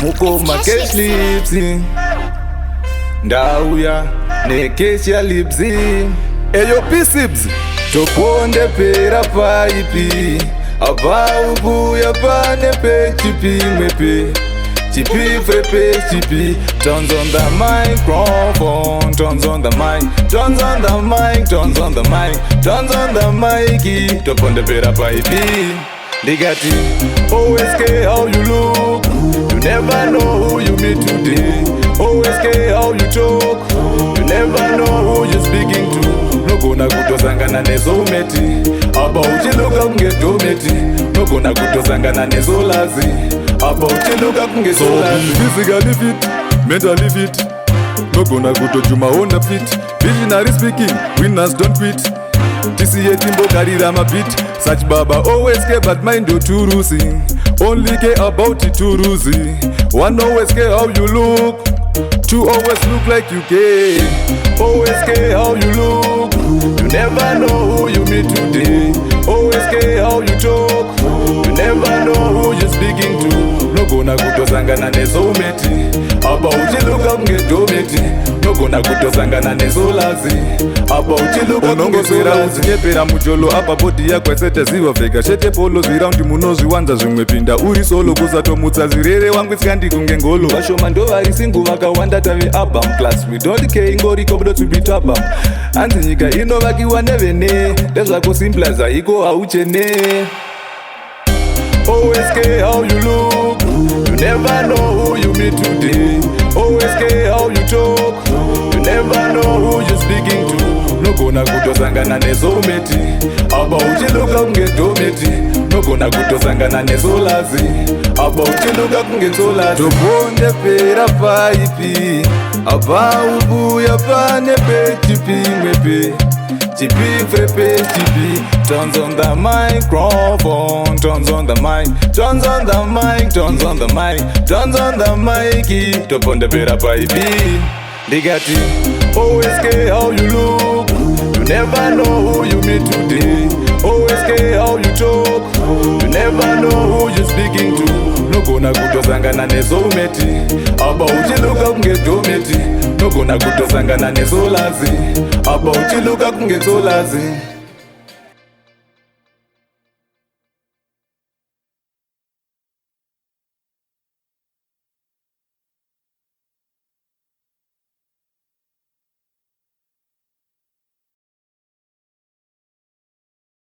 mukoma Cashlibs ndauya neCashlibs eyo Cashlibs toponde pera paipi apa ubuya pane pechipi mwepe chipi frepe chipi Tonz on the microphone, Tonz on the mic, Tonz on the mic, Tonz on the mic, Tonz on the mic. Toponde pera paipi Ligati, always care how you look. You never know who you meet today. Always care how you talk. You never know who you're speaking to. Nogona kutosangana nezometi apa uchiluka kunge dometi. Nogona kutosangana nezolazi apa uchiluka kunge solazi. Physically fit, mentally fit. Nogona kutojuma fit. Visionary speaking, winners don't quit. TCA Timbo karira mabit. Such baba always care but mind do turusi. Only care about it turusi. One always care how you look. Two always look like you care. Always care how you look. You never know who you meet today. Always care how you talk. You never know who you're speaking to. Nogona kutosangana nezometi apa uchiluka kunge dometi. Nogona kutosangana nezolazi apa uchiluka unongosera uzinyepera mujolo apa bodi yako esete ziva vega shete polo ziraundi munozviwanza zvimwe pinda uri solo kusatomutsa zirere wangu isikandi kunge ngolo vashoma ndo vari singu vakawanda tave album plus we don't care ingori kobudo to beat album anzi nyika inovakiwa nevene ndezvako simpla zaiko hauchene. Always care how you look. You never know who you meet today. Always care how you talk. You never know who you're speaking to. Nogona kutosangana nezometi apa uchiluka kunge dometi. Nogona kutosangana nezolazi apa uchiluka kunge solazi. toponde pera paipi apa ubuya pane pechipi mwepe Chipi frepe chipi Tonz on the microphone, Tonz on the mic, Tonz on the mic, Tonz on the mic, Tonz on the mic. Toponde pera paipi Ligati, always care how you look. You never know who you meet today. Always care how you talk. You never know who you're speaking to. Nogona kutosangana nezometi apa uchiluka kunge dometi. Nogona kutosangana nezolazi apa uchiluka kunge solazi.